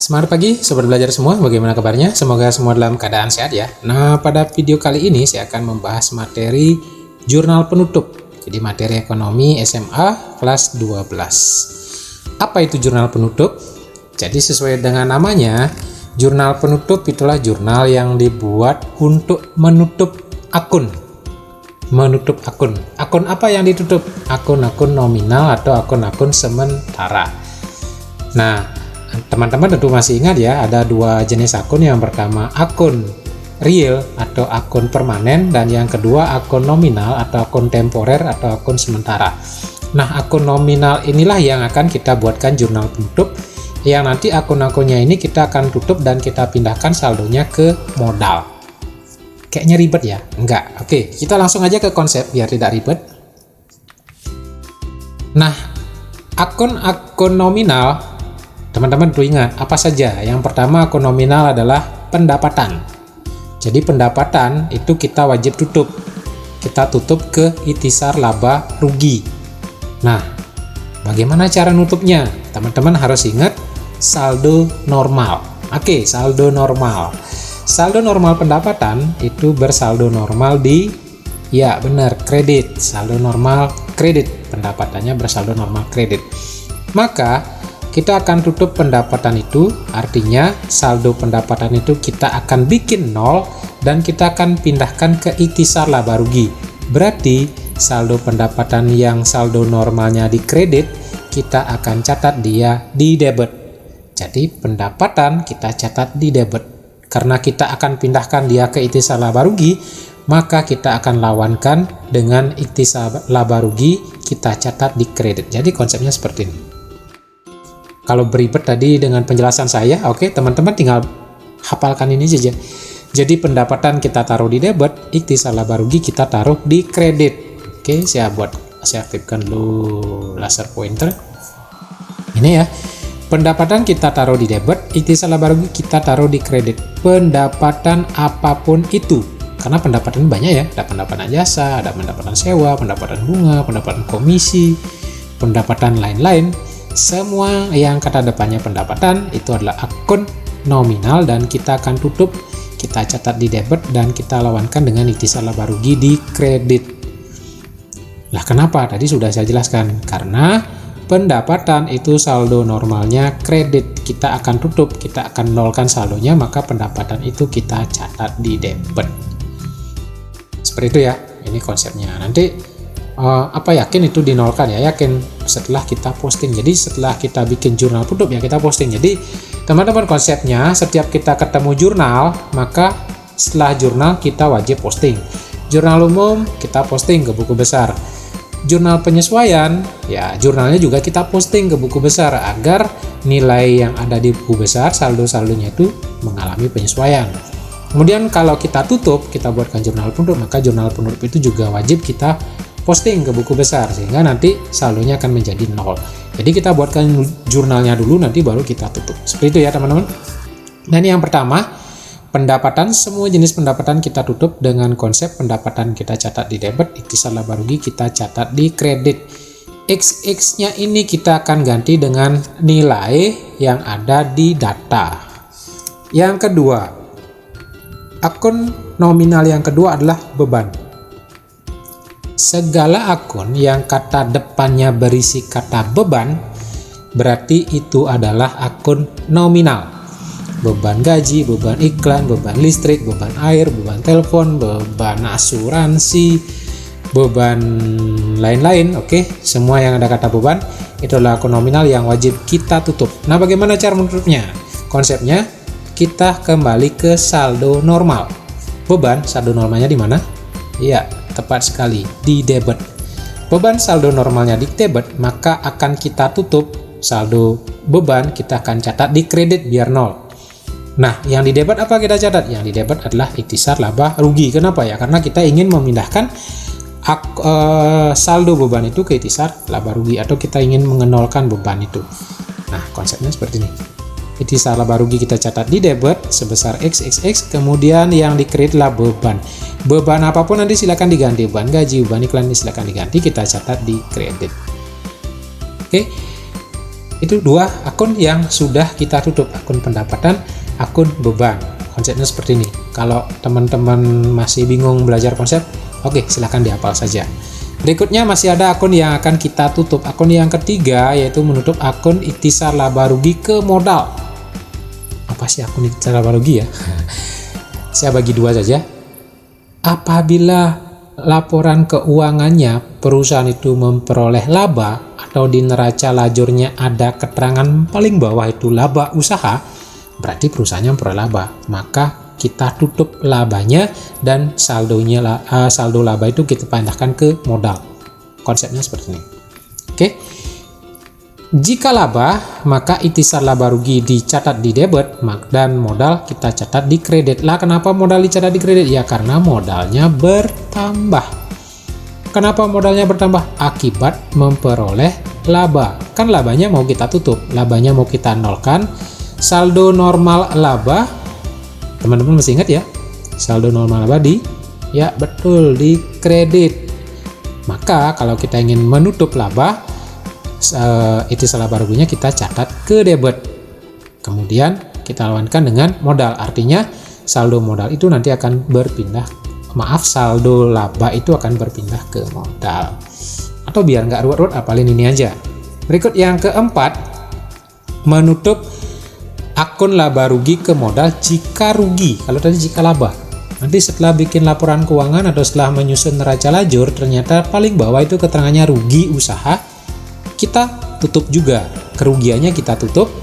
Semangat pagi Sobat Belajar semua, bagaimana kabarnya? Semoga semua dalam keadaan sehat ya. Nah, pada video kali ini saya akan membahas materi jurnal penutup. Jadi materi ekonomi SMA kelas 12. Apa itu jurnal penutup? Jadi sesuai dengan namanya, jurnal penutup itulah jurnal yang dibuat untuk menutup akun. Menutup akun. Akun apa yang ditutup? Akun-akun nominal atau akun-akun sementara. Nah, teman-teman tentu masih ingat ya, ada dua jenis akun. Yang pertama akun real atau akun permanen, dan yang kedua akun nominal atau akun temporer atau akun sementara. Nah, akun nominal inilah yang akan kita buatkan jurnal penutup, yang nanti akun-akunnya ini kita akan tutup dan kita pindahkan saldonya ke modal. Kayaknya ribet ya? Enggak. Oke, kita langsung aja ke konsep biar tidak ribet. Nah, akun-akun nominal, teman-teman perlu ingat apa saja. Yang pertama, akun nominal adalah pendapatan. Jadi pendapatan itu kita wajib tutup. Kita tutup ke ikhtisar laba rugi. Nah, bagaimana cara nutupnya? Teman-teman harus ingat saldo normal. Oke, saldo normal. Saldo normal pendapatan itu bersaldo normal di, ya benar, kredit. Saldo normal kredit. Pendapatannya bersaldo normal kredit. Maka kita akan tutup pendapatan itu, artinya saldo pendapatan itu kita akan bikin nol dan kita akan pindahkan ke ikhtisar laba rugi. Berarti saldo pendapatan yang saldo normalnya di kredit, kita akan catat dia di debit. Jadi pendapatan kita catat di debit. Karena kita akan pindahkan dia ke ikhtisar laba rugi, maka kita akan lawankan dengan ikhtisar laba rugi, kita catat di kredit. Jadi konsepnya seperti ini. Kalau beribet tadi dengan penjelasan saya, oke, teman-teman tinggal hafalkan ini saja. Jadi pendapatan kita taruh di debit, ikhtisar laba rugi kita taruh di kredit. Oke, saya aktifkan dulu laser pointer. Ini ya. Pendapatan kita taruh di debit, ikhtisar laba rugi kita taruh di kredit. Pendapatan apapun itu. Karena pendapatan banyak ya, ada pendapatan jasa, ada pendapatan sewa, pendapatan bunga, pendapatan komisi, pendapatan lain-lain. Semua yang kata depannya pendapatan itu adalah akun nominal dan kita akan tutup, kita catat di debit dan kita lawankan dengan ikhtisar laba rugi di kredit. Lah kenapa? Tadi sudah saya jelaskan. Karena pendapatan itu saldo normalnya kredit, kita akan tutup, kita akan nolkan saldonya, maka pendapatan itu kita catat di debit. Seperti itu ya, ini konsepnya. Nanti yakin itu dinolkan ya, yakin setelah kita posting. Jadi setelah kita bikin jurnal tutup ya kita posting. Jadi teman-teman konsepnya, setiap kita ketemu jurnal, maka setelah jurnal kita wajib posting. Jurnal umum kita posting ke buku besar. Jurnal penyesuaian, ya jurnalnya juga kita posting ke buku besar agar nilai yang ada di buku besar, saldo-saldonya itu mengalami penyesuaian. Kemudian kalau kita tutup, kita buatkan jurnal penutup, maka jurnal penutup itu juga wajib kita posting ke buku besar sehingga nanti saldonya akan menjadi 0. Jadi kita buatkan jurnalnya dulu, nanti baru kita tutup. Seperti itu ya teman-teman. Dan yang pertama, pendapatan, semua jenis pendapatan kita tutup dengan konsep pendapatan kita catat di debit, ikhtisar laba rugi kita catat di kredit. XX-nya ini kita akan ganti dengan nilai yang ada di data. Yang kedua, akun nominal yang kedua adalah beban. Segala akun yang kata depannya berisi kata beban, berarti itu adalah akun nominal. Beban gaji, beban iklan, beban listrik, beban air, beban telepon, beban asuransi, beban lain-lain. Oke, semua yang ada kata beban itu adalah akun nominal yang wajib kita tutup. Nah, bagaimana cara menutupnya? Konsepnya kita kembali ke saldo normal. Beban saldo normalnya di mana? Iya, tepat sekali, di debit. Beban saldo normalnya di debit, maka akan kita tutup saldo beban, kita akan catat di kredit biar 0. Nah, yang di debit apa kita catat? Yang di debit adalah ikhtisar laba rugi. Kenapa ya? Karena kita ingin memindahkan saldo beban itu ke ikhtisar laba rugi, atau kita ingin mengenolkan beban itu. Nah, konsepnya seperti ini. Ikhtisar laba rugi kita catat di debit sebesar XXX, kemudian yang di kredit adalah beban. Beban apapun nanti silakan diganti, beban gaji, beban iklan silakan diganti, kita catat di kredit. Oke. Itu dua akun yang sudah kita tutup, akun pendapatan, akun beban. Konsepnya seperti ini. Kalau teman-teman masih bingung belajar konsep, oke, silahkan dihafal saja. Berikutnya masih ada akun yang akan kita tutup. Akun yang ketiga yaitu menutup akun ikhtisar laba rugi ke modal. Apa sih akun ikhtisar laba rugi ya? Saya bagi dua saja. Apabila laporan keuangannya perusahaan itu memperoleh laba atau di neraca lajurnya ada keterangan paling bawah itu laba usaha, berarti perusahaannya memperoleh laba, maka kita tutup labanya dan saldonya saldo laba itu kita pindahkan ke modal. Konsepnya seperti ini. Oke. Jika laba, maka ikhtisar laba rugi dicatat di debit dan modal kita catat di kredit. Lah, kenapa modal dicatat di kredit? Ya karena modalnya bertambah. Kenapa modalnya bertambah? Akibat memperoleh laba. Kan labanya mau kita tutup, labanya mau kita nolkan. Saldo normal laba, teman-teman masih ingat ya? Saldo normal laba ya betul, di kredit. Maka kalau kita ingin menutup laba, ikhtisar laba ruginya kita catat ke debit. Kemudian kita lawankan dengan modal. Artinya saldo modal itu nanti akan berpindah, saldo laba itu akan berpindah ke modal. Atau biar nggak ruwet-ruwet, apalin ini aja. Berikut yang keempat, menutup akun laba rugi ke modal jika rugi. Kalau tadi jika laba. Nanti setelah bikin laporan keuangan atau setelah menyusun neraca lajur, ternyata paling bawah itu keterangannya rugi usaha, kita tutup juga. Kerugiannya kita tutup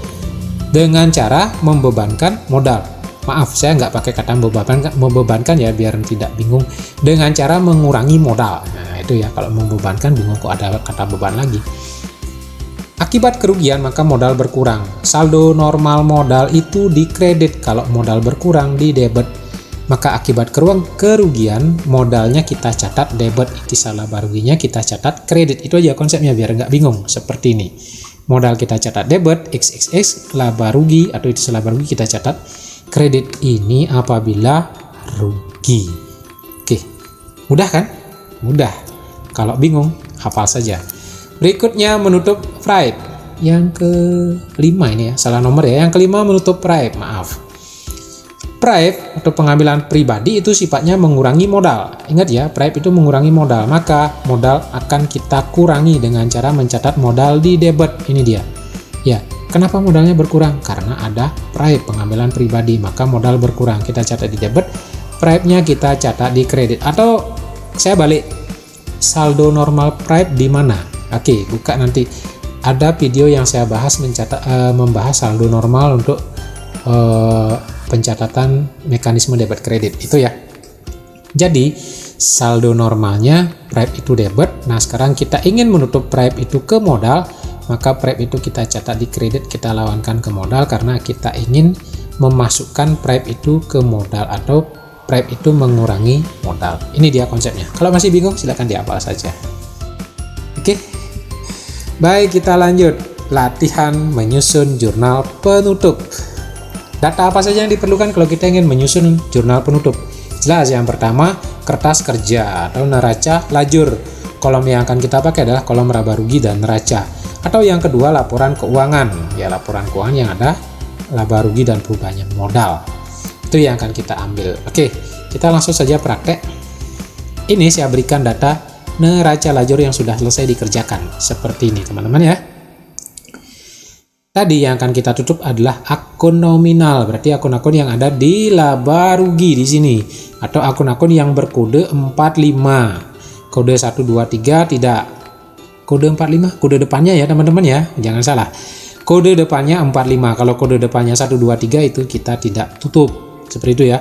dengan cara membebankan modal. Maaf, saya nggak pakai kata membebankan ya, biar tidak bingung. Dengan cara mengurangi modal. Nah itu ya, kalau membebankan bingung kok ada kata beban lagi. Akibat kerugian maka modal berkurang. Saldo normal modal itu di kredit, kalau modal berkurang di debit. Maka akibat kerugian modalnya kita catat debit, ikhtisar laba ruginya kita catat kredit. Itu aja konsepnya biar nggak bingung. Seperti ini. Modal kita catat debit, XXX, laba rugi atau ikhtisar laba rugi kita catat kredit. Ini apabila rugi. Oke, mudah kan? Mudah. Kalau bingung, hafal saja. Berikutnya menutup private. Yang kelima ini ya, salah nomor ya. Yang kelima menutup private, maaf. Private atau pengambilan pribadi itu sifatnya mengurangi modal. Ingat ya, private itu mengurangi modal. Maka modal akan kita kurangi dengan cara mencatat modal di debit. Ini dia. Ya, kenapa modalnya berkurang? Karena ada private, pengambilan pribadi. Maka modal berkurang. Kita catat di debit, private-nya kita catat di kredit. Atau saya balik, saldo normal private di mana? Oke, buka nanti. Ada video yang saya bahas membahas saldo normal untuk pencatatan mekanisme debit kredit itu ya. Jadi saldo normalnya private itu debit. Nah sekarang kita ingin menutup private itu ke modal, maka private itu kita catat di kredit, kita lawankan ke modal karena kita ingin memasukkan private itu ke modal atau private itu mengurangi modal. Ini dia konsepnya. Kalau masih bingung silahkan dihafal saja. Oke, baik, kita lanjut. Latihan menyusun jurnal penutup. Data apa saja yang diperlukan kalau kita ingin menyusun jurnal penutup? Jelas, yang pertama kertas kerja atau neraca lajur. Kolom yang akan kita pakai adalah kolom laba rugi dan neraca. Atau yang kedua laporan keuangan. Ya, laporan keuangan yang ada laba rugi dan perubahannya modal. Itu yang akan kita ambil. Oke, kita langsung saja praktek. Ini saya berikan data neraca lajur yang sudah selesai dikerjakan. Seperti ini teman-teman ya. Tadi yang akan kita tutup adalah akun nominal, berarti akun-akun yang ada di laba rugi di sini, atau akun-akun yang berkode 45. Kode 123 tidak. Kode 45, kode depannya ya teman-teman ya, jangan salah. Kode depannya 45. Kalau kode depannya 123 itu kita tidak tutup. Seperti itu ya.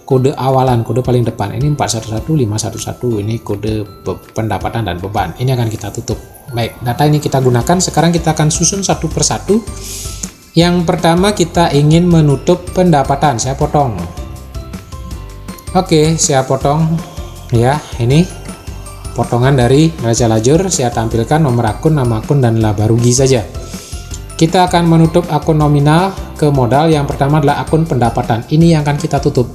Kode awalan, kode paling depan ini 411, 511, ini kode pendapatan dan beban. Ini akan kita tutup. Baik, data ini kita gunakan. Sekarang kita akan susun satu persatu. Yang pertama kita ingin menutup pendapatan. Saya potong. Oke, saya potong ya. Ini potongan dari neraca lajur. Saya tampilkan nomor akun, nama akun, dan laba rugi saja. Kita akan menutup akun nominal ke modal. Yang pertama adalah akun pendapatan. Ini yang akan kita tutup.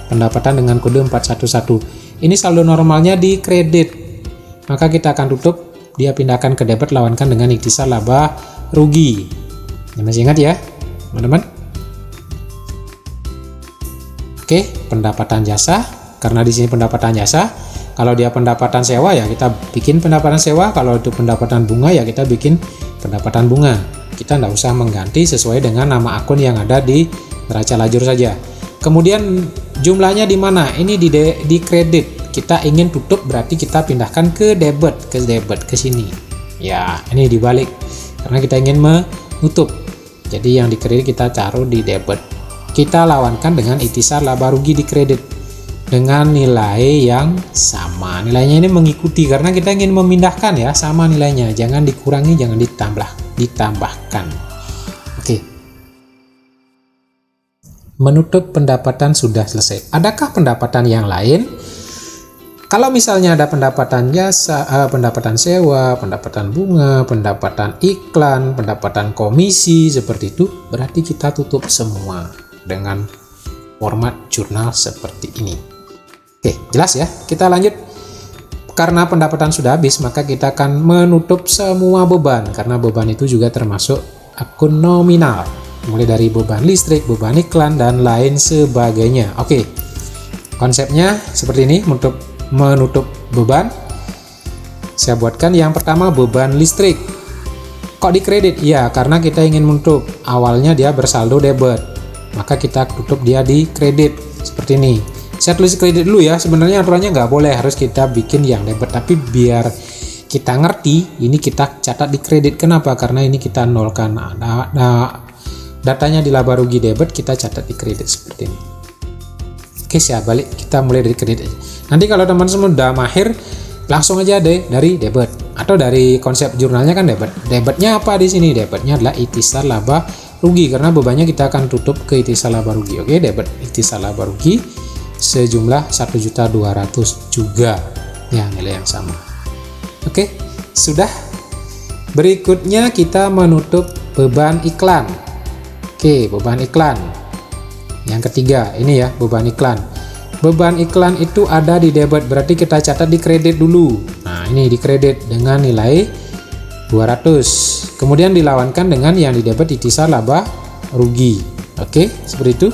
Pendapatan dengan kode 411. Ini saldo normalnya di kredit. Maka kita akan tutup. Dia pindahkan ke debit, lawankan dengan ikhtisar laba rugi. Ini masih ingat ya, teman-teman? Oke, pendapatan jasa. Karena di sini pendapatan jasa, kalau dia pendapatan sewa ya kita bikin pendapatan sewa, kalau itu pendapatan bunga ya kita bikin pendapatan bunga. Kita nggak usah mengganti, sesuai dengan nama akun yang ada di neraca lajur saja. Kemudian jumlahnya di mana? Ini di kredit. Kita ingin tutup, berarti kita pindahkan ke debit, ke sini. Ya, ini dibalik karena kita ingin menutup. Jadi yang di kredit kita taruh di debit. Kita lawankan dengan ikhtisar laba rugi di kredit dengan nilai yang sama. Nilainya ini mengikuti karena kita ingin memindahkan ya, sama nilainya. Jangan dikurangi, jangan ditambahkan. Oke. Menutup pendapatan sudah selesai. Adakah pendapatan yang lain? Kalau misalnya ada pendapatan jasa, pendapatan sewa, pendapatan bunga, pendapatan iklan, pendapatan komisi seperti itu, berarti kita tutup semua dengan format jurnal seperti ini. Oke, jelas ya? Kita lanjut. Karena pendapatan sudah habis, maka kita akan menutup semua beban. Karena beban itu juga termasuk akun nominal. Mulai dari beban listrik, beban iklan, dan lain sebagainya. Oke, konsepnya seperti ini, menutup beban. Saya buatkan yang pertama beban listrik. Kok di kredit? Ya, karena kita ingin menutup. Awalnya dia bersaldo debit, maka kita tutup dia di kredit. Seperti ini. Saya tulis kredit dulu ya, sebenarnya aturannya nggak boleh, harus kita bikin yang debit, tapi biar kita ngerti, ini kita catat di kredit. Kenapa? Karena ini kita nolkan. Datanya di laba rugi debit, kita catat di kredit seperti ini. Oke, saya balik, kita mulai dari kredit. Nanti kalau teman-teman udah mahir, langsung aja deh dari debit, atau dari konsep jurnalnya kan debit. Debitnya apa di sini? Debitnya adalah ikhtisar laba rugi, karena bebannya kita akan tutup ke ikhtisar laba rugi. Oke, debit ikhtisar laba rugi sejumlah 1.200.000 juga, ya nilai yang sama. Oke, sudah. Berikutnya kita menutup beban iklan. Oke, beban iklan yang ketiga ini ya, beban iklan. Beban iklan itu ada di debit, berarti kita catat di kredit dulu. Nah, ini di kredit dengan nilai 200. Kemudian dilawankan dengan yang di debit ikhtisar laba rugi. Oke, seperti itu.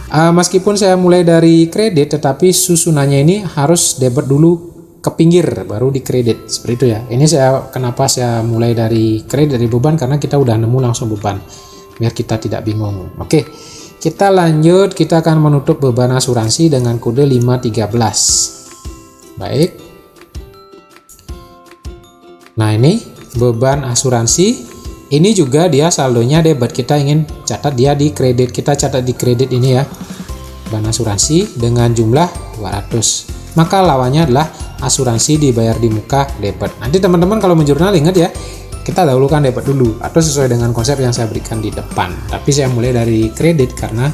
Meskipun saya mulai dari kredit, tetapi susunannya ini harus debit dulu ke pinggir baru di kredit, seperti itu ya. Ini kenapa saya mulai dari kredit, dari beban, karena kita udah nemu langsung beban biar kita tidak bingung. Oke, kita lanjut. Kita akan menutup beban asuransi dengan kode 513. Baik, nah ini beban asuransi. Ini juga dia saldonya debit, kita ingin catat dia di kredit, kita catat di kredit ini ya, beban asuransi dengan jumlah 200. Maka lawannya adalah asuransi dibayar di muka debit. Nanti teman-teman kalau menjurnal ingat ya, kita dahulukan debit dulu atau sesuai dengan konsep yang saya berikan di depan. Tapi saya mulai dari kredit karena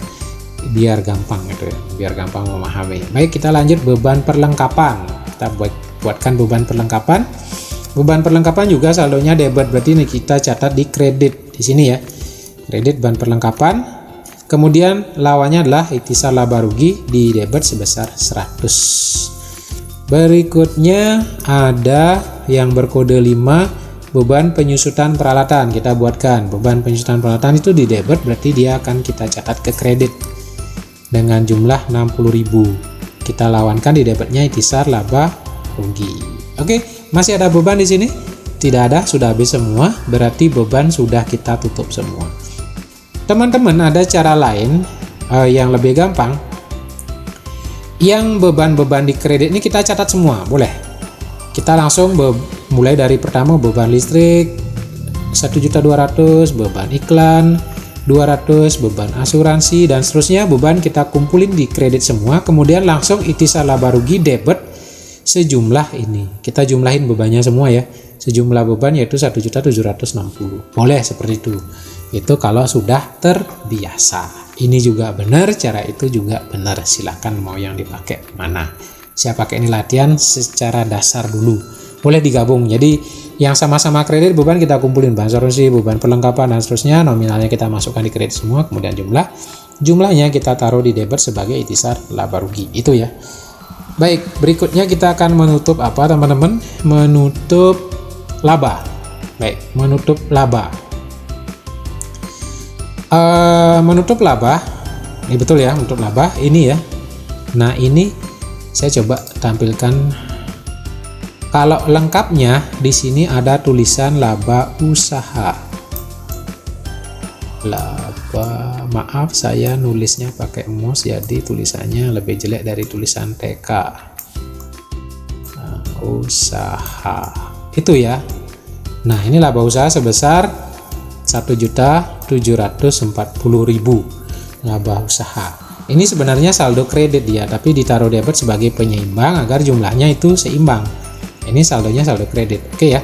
biar gampang gitu ya, biar gampang memahami. Baik, kita lanjut beban perlengkapan. Kita buatkan beban perlengkapan. Beban perlengkapan juga saldonya debit, berarti ini kita catat di kredit di sini ya. Kredit bahan perlengkapan. Kemudian lawannya adalah ikhtisar laba rugi di debit sebesar 100. Berikutnya ada yang berkode 5, beban penyusutan peralatan. Kita buatkan beban penyusutan peralatan itu di debit, berarti dia akan kita catat ke kredit dengan jumlah 60.000. Kita lawankan di debitnya ikhtisar laba rugi. Oke, masih ada beban di sini? Tidak ada, sudah habis semua, berarti beban sudah kita tutup semua. Teman-teman, ada cara lain yang lebih gampang. Yang beban-beban di kredit ini kita catat semua, boleh. Kita langsung mulai dari pertama beban listrik 1.200.000, beban iklan 200, beban asuransi, dan seterusnya. Beban kita kumpulin di kredit semua, kemudian langsung ikhtisar laba rugi debit sejumlah ini. Kita jumlahin bebannya semua ya. Sejumlah beban yaitu 1.760.000. Boleh seperti itu. Itu kalau sudah terbiasa. Ini juga benar, cara itu juga benar. Silakan mau yang dipakai mana. Saya pakai ini latihan secara dasar dulu. Boleh digabung. Jadi yang sama-sama kredit beban kita kumpulin, bahan asuransi, beban perlengkapan, dan seterusnya. Nominalnya kita masukkan di kredit semua, kemudian jumlahnya kita taruh di debit sebagai ikhtisar laba rugi. Itu ya. Baik, berikutnya kita akan menutup apa teman-teman? Menutup laba. Baik, menutup laba. Menutup laba, ini betul ya, menutup laba ini ya. Nah ini saya coba tampilkan. Kalau lengkapnya di sini ada tulisan laba usaha. Laba, maaf saya nulisnya pakai mouse jadi tulisannya lebih jelek dari tulisan TK. Nah, usaha itu ya. Nah ini laba usaha sebesar 1.740.000 laba usaha. Ini sebenarnya saldo kredit dia, tapi ditaruh debit sebagai penyeimbang agar jumlahnya itu seimbang. Ini saldonya saldo kredit. Oke ya.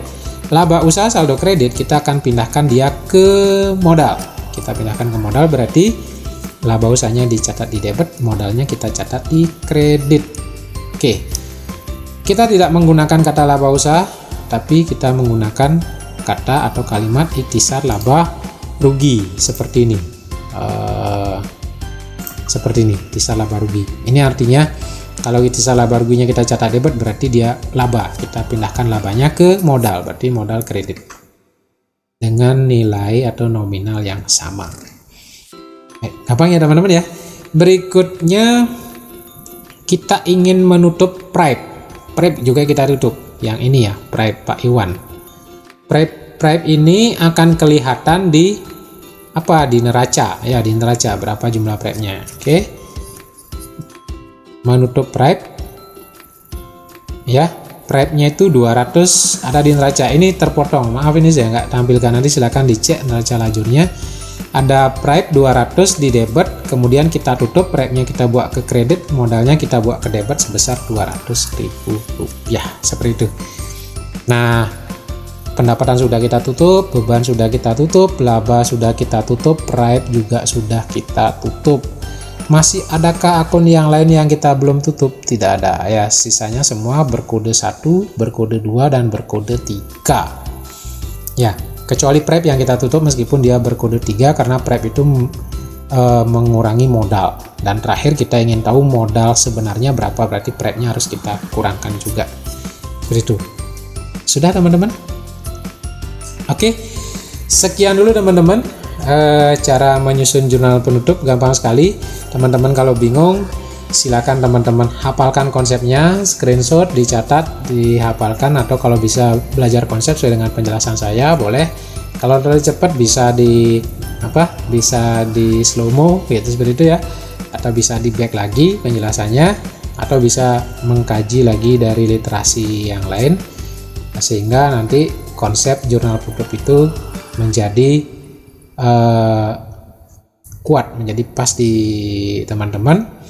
Laba usaha saldo kredit kita akan pindahkan dia ke modal. Kita pindahkan ke modal berarti laba usahanya dicatat di debit, modalnya kita catat di kredit. Oke. Kita tidak menggunakan kata laba usaha, tapi kita menggunakan kata atau kalimat ikhtisar laba rugi seperti ini. Seperti ini, ikhtisar laba rugi. Ini artinya kalau ikhtisar laba ruginya kita catat debit berarti dia laba. Kita pindahkan labanya ke modal, berarti modal kredit dengan nilai atau nominal yang sama. Gampang ya teman-teman ya. Berikutnya kita ingin menutup pripe. Pripe juga kita tutup. Yang ini ya, pripe Pak Iwan. Pripe ini akan kelihatan di apa? Di neraca ya, di neraca berapa jumlah pripe-nya. Oke. Menutup pripe ya, pripe-nya itu 200 ada di neraca. Ini terpotong, maaf ini saya nggak tampilkan, nanti silahkan dicek neraca lajurnya. Ada pripe 200 di debit, kemudian kita tutup, pripe-nya kita buat ke kredit, modalnya kita buat ke debit sebesar Rp200.000 seperti itu. Nah pendapatan sudah kita tutup, beban sudah kita tutup, laba sudah kita tutup, pripe juga sudah kita tutup. Masih adakah akun yang lain yang kita belum tutup? Tidak ada ya, sisanya semua berkode 1, berkode 2, dan berkode 3 ya, kecuali pripe yang kita tutup meskipun dia berkode 3 karena pripe itu mengurangi modal. Dan terakhir kita ingin tahu modal sebenarnya berapa, berarti pripe-nya harus kita kurangkan juga. Seperti itu. Sudah teman-teman? Oke, sekian dulu teman-teman. Cara menyusun jurnal penutup gampang sekali. Teman-teman kalau bingung silakan teman-teman hafalkan konsepnya, screenshot, dicatat, dihafalkan, atau kalau bisa belajar konsep sesuai dengan penjelasan saya boleh. Kalau terlalu cepat bisa bisa di slow mo gitu seperti itu ya, atau bisa di back lagi penjelasannya, atau bisa mengkaji lagi dari literasi yang lain sehingga nanti konsep jurnal penutup itu menjadi kuat, menjadi pas di teman-teman.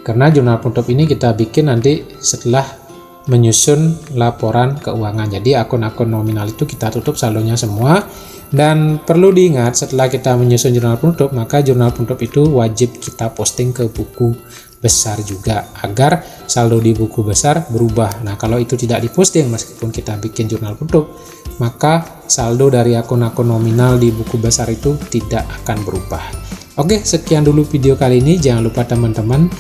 Karena jurnal penutup ini kita bikin nanti setelah menyusun laporan keuangan. Jadi akun-akun nominal itu kita tutup saldonya semua. Dan perlu diingat setelah kita menyusun jurnal penutup, maka jurnal penutup itu wajib kita posting ke buku besar juga agar saldo di buku besar berubah. Nah kalau itu tidak diposting meskipun kita bikin jurnal penutup, maka saldo dari akun-akun nominal di buku besar itu tidak akan berubah. Oke, sekian dulu video kali ini. Jangan lupa teman-teman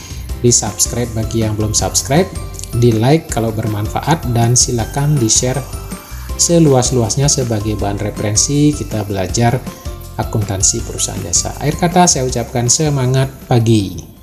di subscribe bagi yang belum subscribe, di like kalau bermanfaat, dan silakan di share seluas-luasnya sebagai bahan referensi kita belajar akuntansi perusahaan jasa. Akhir kata saya ucapkan semangat pagi.